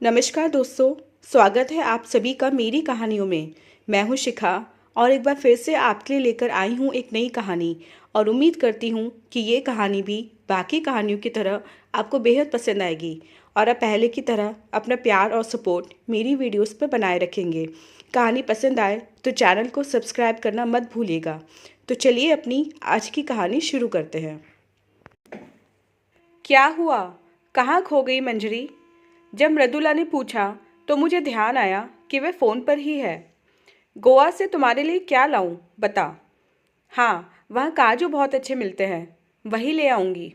नमस्कार दोस्तों। स्वागत है आप सभी का मेरी कहानियों में। मैं हूं शिखा और एक बार फिर से आपके लिए लेकर आई हूं एक नई कहानी और उम्मीद करती हूं कि ये कहानी भी बाकी कहानियों की तरह आपको बेहद पसंद आएगी और आप पहले की तरह अपना प्यार और सपोर्ट मेरी वीडियोस पर बनाए रखेंगे। कहानी पसंद आए तो चैनल को सब्सक्राइब करना मत भूलिएगा। तो चलिए अपनी आज की कहानी शुरू करते हैं। क्या हुआ? कहाँ खो गई मंजरी? जब मृदुला ने पूछा तो मुझे ध्यान आया कि वह फ़ोन पर ही है। गोवा से तुम्हारे लिए क्या लाऊं, बता। हाँ, वहाँ काजू बहुत अच्छे मिलते हैं, वही ले आऊँगी।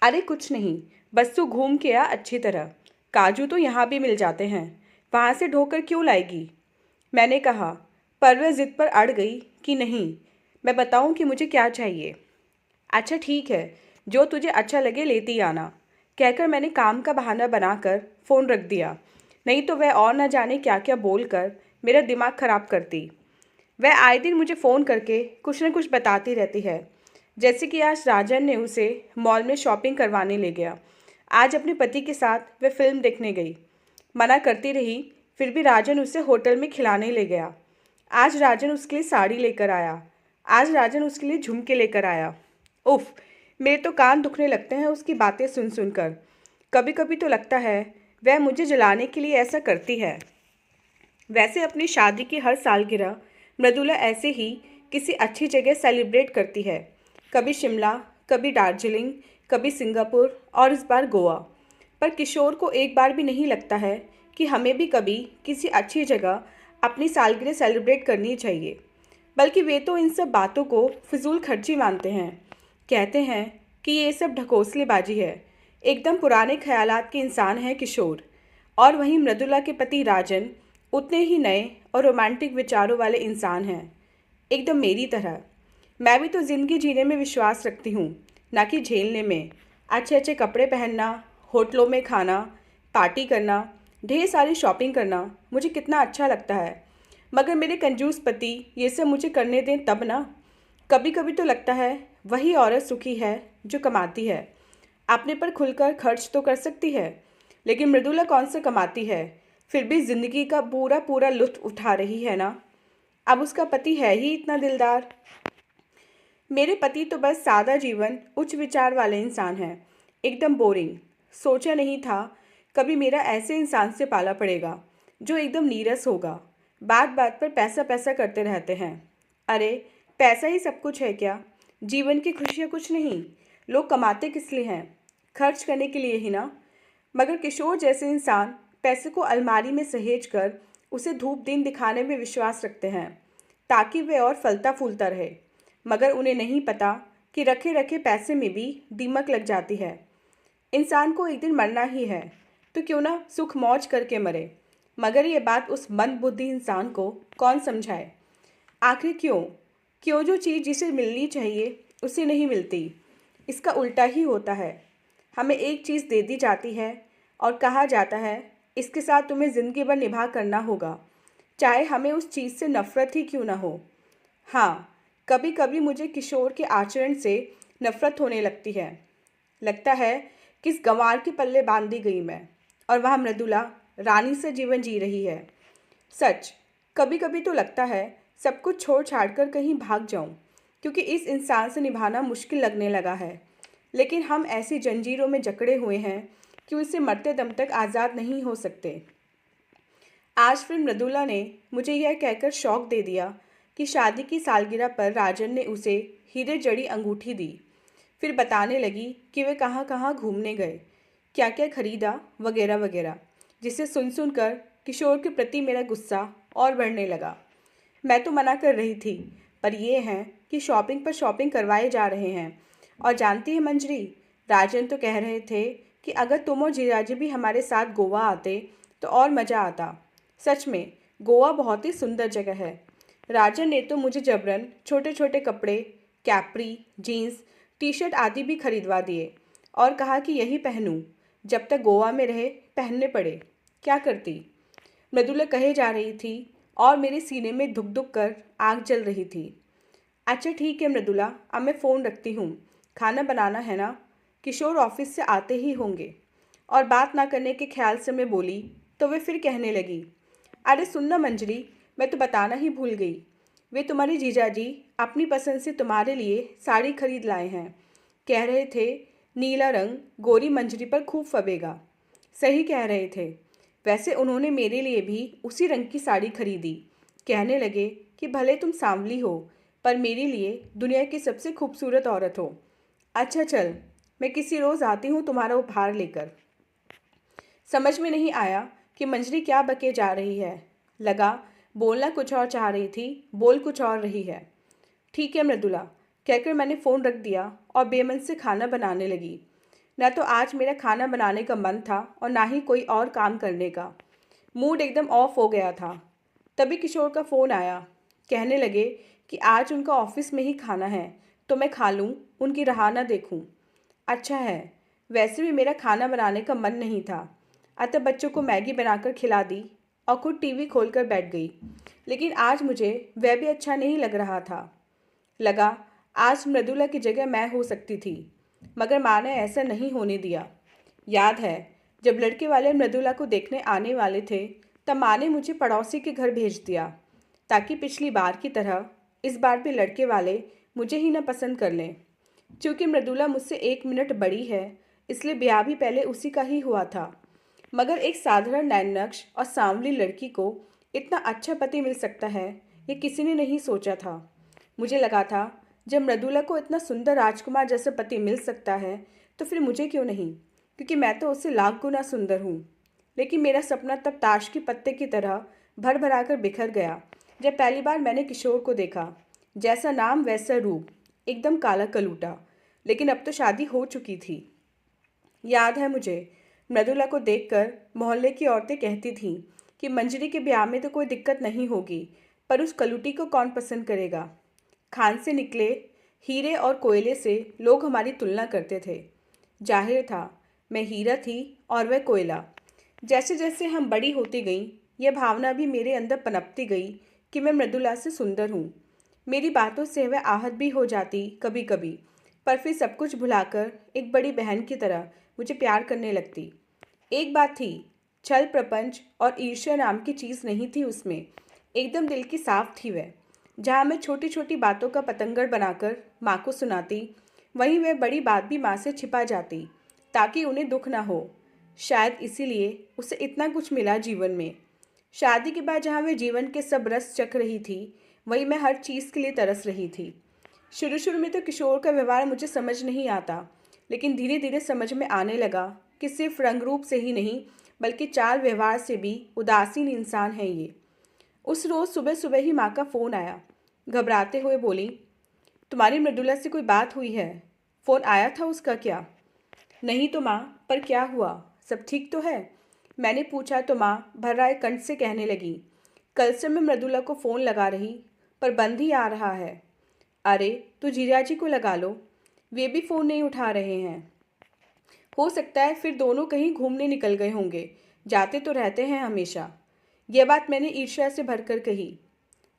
अरे कुछ नहीं, बस तू घूम के आ अच्छी तरह। काजू तो यहाँ भी मिल जाते हैं, वहाँ से ढोकर क्यों लाएगी? मैंने कहा, पर वह ज़िद पर अड़ गई कि नहीं, मैं बताऊँ कि मुझे क्या चाहिए। अच्छा ठीक है, जो तुझे अच्छा लगे लेती आना, कहकर मैंने काम का बहाना बनाकर फ़ोन रख दिया। नहीं तो वह और न जाने क्या क्या बोलकर मेरा दिमाग ख़राब करती। वह आए दिन मुझे फ़ोन करके कुछ न कुछ बताती रहती है। जैसे कि आज राजन ने उसे मॉल में शॉपिंग करवाने ले गया। आज अपने पति के साथ वह फिल्म देखने गई। मना करती रही, फिर भी राजन उसे होटल में खिलाने ले गया। आज राजन उसके लिए साड़ी लेकर आया। आज राजन उसके लिए झुमके लेकर आया। उफ, मेरे तो कान दुखने लगते हैं उसकी बातें सुन सुनकर। कभी कभी तो लगता है वह मुझे जलाने के लिए ऐसा करती है। वैसे अपनी शादी की हर सालगिरह मृदुला ऐसे ही किसी अच्छी जगह सेलिब्रेट करती है। कभी शिमला, कभी दार्जिलिंग, कभी सिंगापुर और इस बार गोवा। पर किशोर को एक बार भी नहीं लगता है कि हमें भी कभी किसी अच्छी जगह अपनी सालगिरह सेलिब्रेट करनी चाहिए। बल्कि वे तो इन सब बातों को फिजूल खर्ची मानते हैं। कहते हैं कि ये सब ढकोसलेबाजी है। एकदम पुराने ख्यालात के इंसान है किशोर। और वहीं मृदुला के पति राजन उतने ही नए और रोमांटिक विचारों वाले इंसान हैं, एकदम मेरी तरह। मैं भी तो ज़िंदगी जीने में विश्वास रखती हूँ, ना कि झेलने में। अच्छे अच्छे कपड़े पहनना, होटलों में खाना, पार्टी करना, ढेर सारी शॉपिंग करना मुझे कितना अच्छा लगता है। मगर मेरे कंजूस पति ये सब मुझे करने दें तब ना। कभी कभी तो लगता है वही औरत सुखी है जो कमाती है। अपने पर खुलकर खर्च तो कर सकती है, लेकिन मृदुला कौन सा कमाती है, फिर भी जिंदगी का पूरा पूरा लुत्फ उठा रही है ना। अब उसका पति है ही इतना दिलदार। मेरे पति तो बस सादा जीवन उच्च विचार वाले इंसान हैं, एकदम बोरिंग। सोचा नहीं था कभी मेरा ऐसे इंसान से पाला पड़ेगा जो एकदम नीरस होगा, बात बात पर पैसा पैसा करते रहते हैं। अरे पैसा ही सब कुछ है क्या? जीवन की खुशियाँ कुछ नहीं। लोग कमाते किस लिए हैं? खर्च करने के लिए ही ना। मगर किशोर जैसे इंसान पैसे को अलमारी में सहेज कर उसे धूप दिन दिखाने में विश्वास रखते हैं, ताकि वे और फलता फूलता रहे। मगर उन्हें नहीं पता कि रखे रखे पैसे में भी दीमक लग जाती है। इंसान को एक दिन मरना ही है, तो क्यों ना सुख मौज करके मरे। मगर ये बात उस मंद बुद्धि इंसान को कौन समझाए? आखिर क्यों क्यों जो चीज़ जिसे मिलनी चाहिए उसे नहीं मिलती? इसका उल्टा ही होता है। हमें एक चीज़ दे दी जाती है और कहा जाता है इसके साथ तुम्हें ज़िंदगी भर निभा करना होगा, चाहे हमें उस चीज़ से नफ़रत ही क्यों ना हो। हाँ, कभी कभी मुझे किशोर के आचरण से नफ़रत होने लगती है। लगता है किस गंवार के पल्ले बांध दी गई मैं, और वहाँ मृदुला रानी से जीवन जी रही है। सच, कभी कभी तो लगता है सब कुछ छोड़ छाड़ कर कहीं भाग जाऊं, क्योंकि इस इंसान से निभाना मुश्किल लगने लगा है। लेकिन हम ऐसी जंजीरों में जकड़े हुए हैं कि उससे मरते दम तक आज़ाद नहीं हो सकते। आज फिर मृदुला ने मुझे यह कहकर शौक दे दिया कि शादी की सालगिरह पर राजन ने उसे हीरे जड़ी अंगूठी दी। फिर बताने लगी कि वे कहाँ कहाँ घूमने गए, क्या क्या खरीदा, वगैरह वगैरह, जिसे सुन सुनकर किशोर के प्रति मेरा गुस्सा और बढ़ने लगा। मैं तो मना कर रही थी, पर यह है कि शॉपिंग पर शॉपिंग करवाए जा रहे हैं। और जानती है मंजरी, राजन तो कह रहे थे कि अगर तुम और जीजाजी भी हमारे साथ गोवा आते तो और मज़ा आता। सच में गोवा बहुत ही सुंदर जगह है। राजन ने तो मुझे जबरन छोटे छोटे कपड़े, कैप्री, जीन्स, टी शर्ट आदि भी खरीदवा दिए और कहा कि यही पहनूं, जब तक गोवा में रहे पहनने पड़े। क्या करती? मृदुला कहे जा रही थी और मेरे सीने में धुक धुक कर आग जल रही थी। अच्छा ठीक है मृदुला, अब मैं फ़ोन रखती हूँ, खाना बनाना है ना। किशोर ऑफिस से आते ही होंगे। और बात ना करने के ख्याल से मैं बोली, तो वे फिर कहने लगी, अरे सुनना मंजरी, मैं तो बताना ही भूल गई। वे तुम्हारे जीजाजी अपनी पसंद से तुम्हारे लिए साड़ी खरीद लाए हैं। कह रहे थे नीला रंग गोरी मंजरी पर खूब फबेगा। सही कह रहे थे। वैसे उन्होंने मेरे लिए भी उसी रंग की साड़ी खरीदी। कहने लगे कि भले तुम सांवली हो, पर मेरे लिए दुनिया की सबसे खूबसूरत औरत हो। अच्छा चल, मैं किसी रोज़ आती हूँ तुम्हारा उपहार लेकर। समझ में नहीं आया कि मंजरी क्या बके जा रही है। लगा बोलना कुछ और चाह रही थी, बोल कुछ और रही है। ठीक है मृदुला, कहकर मैंने फ़ोन रख दिया और बेमन से खाना बनाने लगी। न तो आज मेरा खाना बनाने का मन था और ना ही कोई और काम करने का। मूड एकदम ऑफ हो गया था। तभी किशोर का फ़ोन आया। कहने लगे कि आज उनका ऑफिस में ही खाना है, तो मैं खा लूँ, उनकी राह ना देखूँ। अच्छा है, वैसे भी मेरा खाना बनाने का मन नहीं था, अतः बच्चों को मैगी बनाकर खिला दी और खुद टीवी खोलकर बैठ गई। लेकिन आज मुझे वह भी अच्छा नहीं लग रहा था। लगा आज मृदुला की जगह मैं हो सकती थी, मगर माँ ने ऐसा नहीं होने दिया। याद है जब लड़के वाले मृदुला को देखने आने वाले थे, तब माँ ने मुझे पड़ोसी के घर भेज दिया, ताकि पिछली बार की तरह इस बार भी लड़के वाले मुझे ही न पसंद कर लें। चूँकि मृदुला मुझसे 1 मिनट बड़ी है, इसलिए ब्याह भी पहले उसी का ही हुआ था। मगर एक साधारण नैननक्श और सांवली लड़की को इतना अच्छा पति मिल सकता है, ये किसी ने नहीं सोचा था। मुझे लगा था जब मृदुला को इतना सुंदर राजकुमार जैसा पति मिल सकता है, तो फिर मुझे क्यों नहीं, क्योंकि मैं तो उससे लाख गुना सुंदर हूँ। लेकिन मेरा सपना तब ताश के पत्ते की तरह भर भरा कर बिखर गया जब पहली बार मैंने किशोर को देखा। जैसा नाम वैसा रूप, एकदम काला कलूटा। लेकिन अब तो शादी हो चुकी थी। याद है मुझे, मृदुला को देखकर मोहल्ले की औरतें कहती थीं कि मंजरी के ब्याह में तो कोई दिक्कत नहीं होगी, पर उस कलूटी को कौन पसंद करेगा। खान से निकले हीरे और कोयले से लोग हमारी तुलना करते थे। जाहिर था मैं हीरा थी और वह कोयला। जैसे जैसे हम बड़ी होती गईं, यह भावना भी मेरे अंदर पनपती गई कि मैं मृदुला से सुंदर हूँ। मेरी बातों से वह आहत भी हो जाती कभी कभी, पर फिर सब कुछ भुलाकर एक बड़ी बहन की तरह मुझे प्यार करने लगती। एक बात थी, छल प्रपंच और ईर्ष्या नाम की चीज़ नहीं थी उसमें। एकदम दिल की साफ थी वह। जहाँ मैं छोटी छोटी बातों का पतंगड़ बनाकर माँ को सुनाती, वहीं वह बड़ी बात भी माँ से छिपा जाती, ताकि उन्हें दुख ना हो। शायद इसीलिए उसे इतना कुछ मिला जीवन में। शादी के बाद जहाँ वह जीवन के सब रस चख रही थी, वहीं मैं हर चीज़ के लिए तरस रही थी। शुरू शुरू में तो किशोर का व्यवहार मुझे समझ नहीं आता, लेकिन धीरे धीरे समझ में आने लगा कि सिर्फ रंग रूप से ही नहीं, बल्कि चाल व्यवहार से भी उदासीन इंसान है ये। उस रोज़ सुबह सुबह ही माँ का फ़ोन आया। घबराते हुए बोली, तुम्हारी मृदुला से कोई बात हुई है? फ़ोन आया था उसका क्या? नहीं तो माँ, पर क्या हुआ, सब ठीक तो है? मैंने पूछा तो माँ भर्राए कंठ से कहने लगी, कल से मैं मृदुला को फ़ोन लगा रही, पर बंद ही आ रहा है। अरे तो जीजाजी को लगा लो, वे भी फ़ोन नहीं उठा रहे हैं। हो सकता है फिर दोनों कहीं घूमने निकल गए होंगे, जाते तो रहते हैं हमेशा। यह बात मैंने ईर्ष्या से भरकर कही।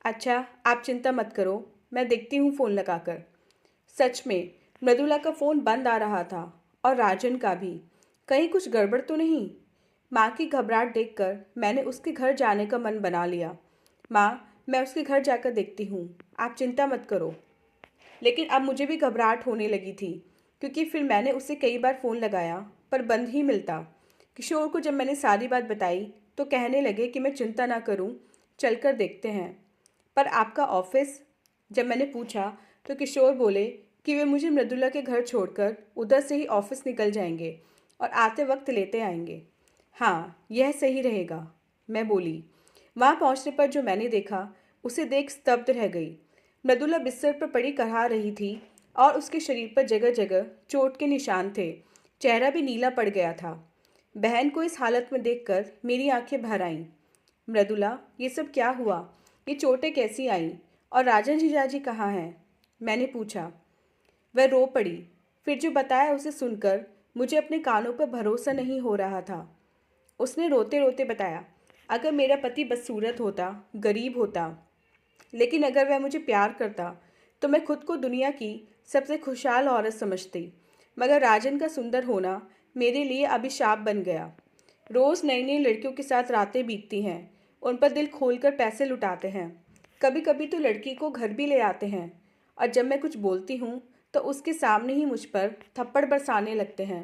अच्छा आप चिंता मत करो, मैं देखती हूँ फ़ोन लगाकर। सच में मृदुला का फ़ोन बंद आ रहा था और राजन का भी। कहीं कुछ गड़बड़ तो नहीं? माँ की घबराहट देखकर मैंने उसके घर जाने का मन बना लिया। माँ, मैं उसके घर जाकर देखती हूँ, आप चिंता मत करो। लेकिन अब मुझे भी घबराहट होने लगी थी, क्योंकि फिर मैंने उसे कई बार फ़ोन लगाया, पर बंद ही मिलता। किशोर को जब मैंने सारी बात बताई, तो कहने लगे कि मैं चिंता ना करूं, चलकर देखते हैं। पर आपका ऑफिस? जब मैंने पूछा, तो किशोर बोले कि वे मुझे मृदुला के घर छोड़कर उधर से ही ऑफिस निकल जाएंगे और आते वक्त लेते आएंगे। हाँ, यह सही रहेगा, मैं बोली। वहाँ पहुँचने पर जो मैंने देखा, उसे देख स्तब्ध रह गई। मृदुला बिस्तर पर पड़ी करहा रही थी और उसके शरीर पर जगह जगह चोट के निशान थे। चेहरा भी नीला पड़ गया था। बहन को इस हालत में देखकर मेरी आंखें भर आईं। मृदुला, ये सब क्या हुआ? ये चोटें कैसी आईं? और राजन जीजाजी कहाँ हैं? मैंने पूछा। वह रो पड़ी। फिर जो बताया उसे सुनकर मुझे अपने कानों पर भरोसा नहीं हो रहा था। उसने रोते रोते बताया, अगर मेरा पति बदसूरत होता, गरीब होता, लेकिन अगर वह मुझे प्यार करता, तो मैं खुद को दुनिया की सबसे खुशहाल औरत समझती। मगर राजन का सुंदर होना मेरे लिए अभिशाप बन गया। रोज़ नई नई लड़कियों के साथ रातें बीतती हैं, उन पर दिल खोलकर पैसे लुटाते हैं। कभी कभी तो लड़की को घर भी ले आते हैं, और जब मैं कुछ बोलती हूँ तो उसके सामने ही मुझ पर थप्पड़ बरसाने लगते हैं।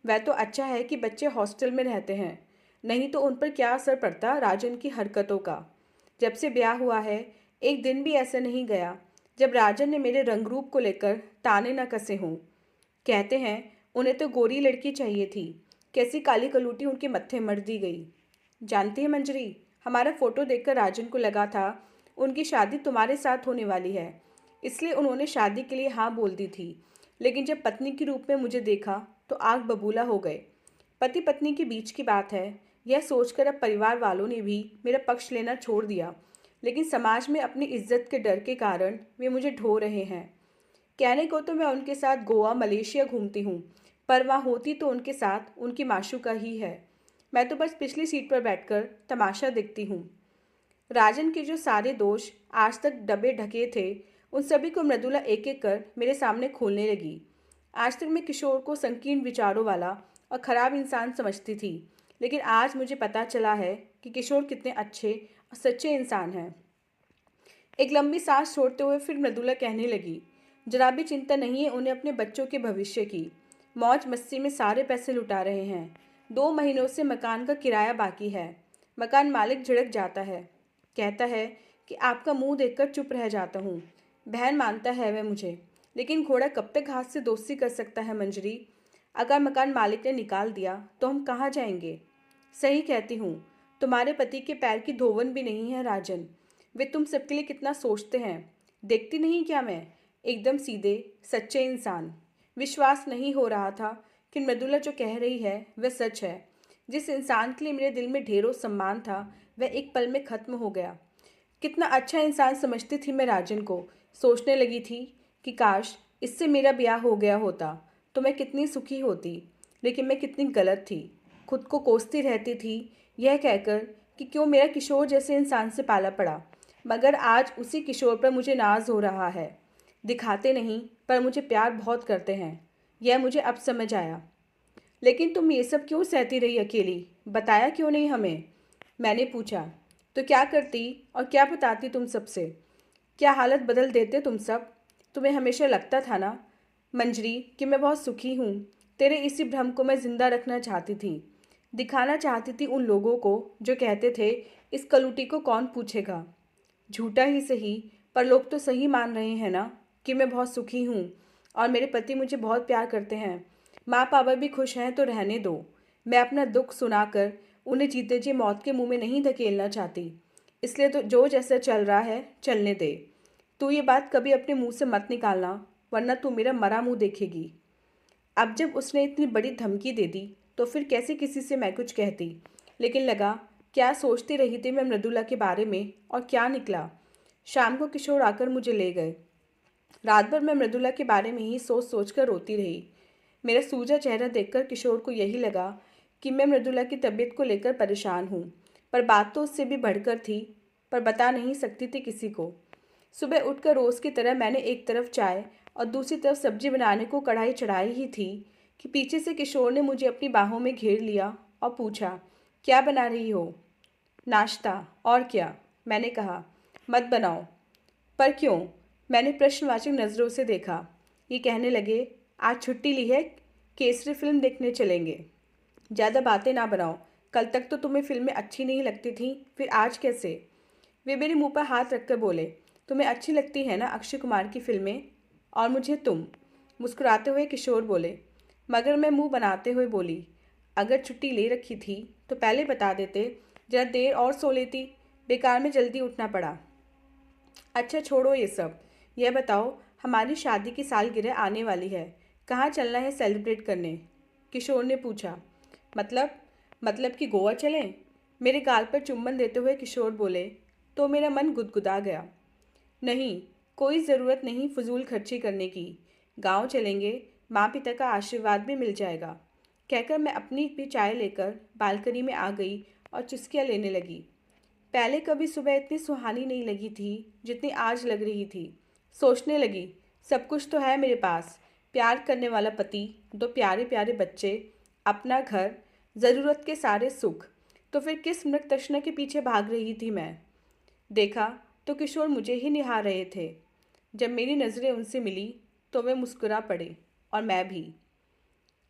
वह तो अच्छा है कि बच्चे हॉस्टल में रहते हैं, नहीं तो उन पर क्या असर पड़ता राजन की हरकतों का। जब से ब्याह हुआ है, एक दिन भी ऐसा नहीं गया जब राजन ने मेरे रंग रूप को लेकर ताने न कसे हों। कहते हैं उन्हें तो गोरी लड़की चाहिए थी, कैसी काली कलूटी उनके मत्थे मर दी गई। जानती है मंजरी, हमारा फोटो देखकर राजन को लगा था उनकी शादी तुम्हारे साथ होने वाली है, इसलिए उन्होंने शादी के लिए हाँ बोल दी थी। लेकिन जब पत्नी के रूप में मुझे देखा तो आग बबूला हो गए। पति पत्नी के बीच की बात है, यह सोचकर अब परिवार वालों ने भी मेरा पक्ष लेना छोड़ दिया, लेकिन समाज में अपनी इज्जत के डर के कारण वे मुझे ढो रहे हैं। कहने को तो मैं उनके साथ गोवा मलेशिया घूमती हूँ, पर वहाँ होती तो उनके साथ उनकी माशूका ही है। मैं तो बस पिछली सीट पर बैठकर तमाशा देखती हूँ। राजन के जो सारे दोष आज तक दबे ढके थे, उन सभी को मृदुला एक एक कर मेरे सामने खोलने लगी। आज तक मैं किशोर को संकीर्ण विचारों वाला और खराब इंसान समझती थी, लेकिन आज मुझे पता चला है कि किशोर कितने अच्छे और सच्चे इंसान हैं। एक लंबी सांस छोड़ते हुए फिर मृदुला कहने लगी, जरा भी चिंता नहीं है उन्हें अपने बच्चों के भविष्य की। मौज मस्ती में सारे पैसे लुटा रहे हैं। 2 महीनों से मकान का किराया बाकी है। मकान मालिक झिड़क जाता है, कहता है कि आपका मुंह देखकर चुप रह जाता हूँ। बहन मानता है वह मुझे, लेकिन घोड़ा कब तक घास से दोस्ती कर सकता है मंजरी। अगर मकान मालिक ने निकाल दिया तो हम कहाँ जाएंगे। सही कहती हूँ, तुम्हारे पति के पैर की धोवन भी नहीं है राजन। वे तुम सबके लिए कितना सोचते हैं, देखती नहीं क्या मैं। एकदम सीधे सच्चे इंसान। विश्वास नहीं हो रहा था कि मृदुला जो कह रही है वह सच है। जिस इंसान के लिए मेरे दिल में ढेरों सम्मान था, वह एक पल में खत्म हो गया। कितना अच्छा इंसान समझती थी मैं राजन को। सोचने लगी थी कि काश इससे मेरा ब्याह हो गया होता तो मैं कितनी सुखी होती। लेकिन मैं कितनी गलत थी। खुद को कोसती रहती थी, यह कहकर कि क्यों मेरा किशोर जैसे इंसान से पाला पड़ा। मगर आज उसी किशोर पर मुझे नाज हो रहा है। दिखाते नहीं, पर मुझे प्यार बहुत करते हैं, यह मुझे अब समझ आया। लेकिन तुम ये सब क्यों सहती रही अकेली, बताया क्यों नहीं हमें, मैंने पूछा। तो क्या करती और क्या बताती तुम सबसे। क्या हालत बदल देते तुम सब। तुम्हें हमेशा लगता था ना मंजरी कि मैं बहुत सुखी हूँ। तेरे इसी भ्रम को मैं जिंदा रखना चाहती थी, दिखाना चाहती थी उन लोगों को जो कहते थे इस कलूटी को कौन पूछेगा। झूठा ही सही, पर लोग तो सही मान रहे हैं ना कि मैं बहुत सुखी हूँ और मेरे पति मुझे बहुत प्यार करते हैं। माँ पापा भी खुश हैं तो रहने दो। मैं अपना दुख सुनाकर उन्हें जीते जी मौत के मुंह में नहीं धकेलना चाहती, इसलिए तो जो जैसा चल रहा है चलने दे। तू ये बात कभी अपने मुंह से मत निकालना, वरना तू मेरा मरा मुंह देखेगी। अब जब उसने इतनी बड़ी धमकी दे दी तो फिर कैसे किसी से मैं कुछ कहती। लेकिन लगा क्या सोचती रही थी मैं मृदुला के बारे में, और क्या निकला। शाम को किशोर आकर मुझे ले गए। रात भर मैं मृदुला के बारे में ही सोच सोच कर रोती रही। मेरा सूजा चेहरा देखकर किशोर को यही लगा कि मैं मृदुला की तबीयत को लेकर परेशान हूँ, पर बात तो उससे भी बढ़कर थी, पर बता नहीं सकती थी किसी को। सुबह उठकर रोज़ की तरह मैंने एक तरफ चाय और दूसरी तरफ सब्जी बनाने को कढ़ाई चढ़ाई ही थी कि पीछे से किशोर ने मुझे अपनी बाहों में घेर लिया और पूछा, क्या बना रही हो। नाश्ता, और क्या, मैंने कहा। मत बनाओ। पर क्यों, मैंने प्रश्नवाचक नज़रों से देखा। ये कहने लगे, आज छुट्टी ली है, केसरी फिल्म देखने चलेंगे। ज़्यादा बातें ना बनाओ, कल तक तो तुम्हें फिल्में अच्छी नहीं लगती थी, फिर आज कैसे। वे मेरे मुंह पर हाथ रखकर बोले, तुम्हें अच्छी लगती है ना अक्षय कुमार की फिल्में, और मुझे तुम। मुस्कुराते हुए किशोर बोले। मगर मैं मुंह बनाते हुए बोली, अगर छुट्टी ले रखी थी तो पहले बता देते, जरा देर और सो लेती, बेकार में जल्दी उठना पड़ा। अच्छा छोड़ो ये सब, यह बताओ हमारी शादी की सालगिरह आने वाली है, कहाँ चलना है सेलिब्रेट करने। किशोर ने पूछा। मतलब कि गोवा चलें। मेरे गाल पर चुम्बन देते हुए किशोर बोले तो मेरा मन गुदगुदा गया। नहीं, कोई ज़रूरत नहीं फजूल खर्ची करने की। गांव चलेंगे, माँ पिता का आशीर्वाद भी मिल जाएगा। कहकर मैं अपनी भी चाय लेकर बालकनी में आ गई और चुस्कियाँ लेने लगी। पहले कभी सुबह इतनी सुहानी नहीं लगी थी जितनी आज लग रही थी। सोचने लगी, सब कुछ तो है मेरे पास, प्यार करने वाला पति, 2 प्यारे प्यारे बच्चे, अपना घर, ज़रूरत के सारे सुख। तो फिर किस मृग तृष्णा के पीछे भाग रही थी मैं? देखा तो किशोर मुझे ही निहार रहे थे। जब मेरी नज़रें उनसे मिली तो वे मुस्कुरा पड़े और मैं भी।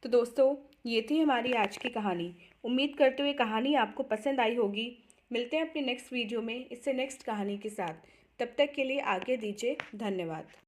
तो दोस्तों, ये थी हमारी आज की कहानी। उम्मीद करते हुए कहानी आपको पसंद आई होगी। मिलते हैं अपनी नेक्स्ट वीडियो में इससे नेक्स्ट कहानी के साथ। तब तक के लिए आज्ञा दीजिए। धन्यवाद।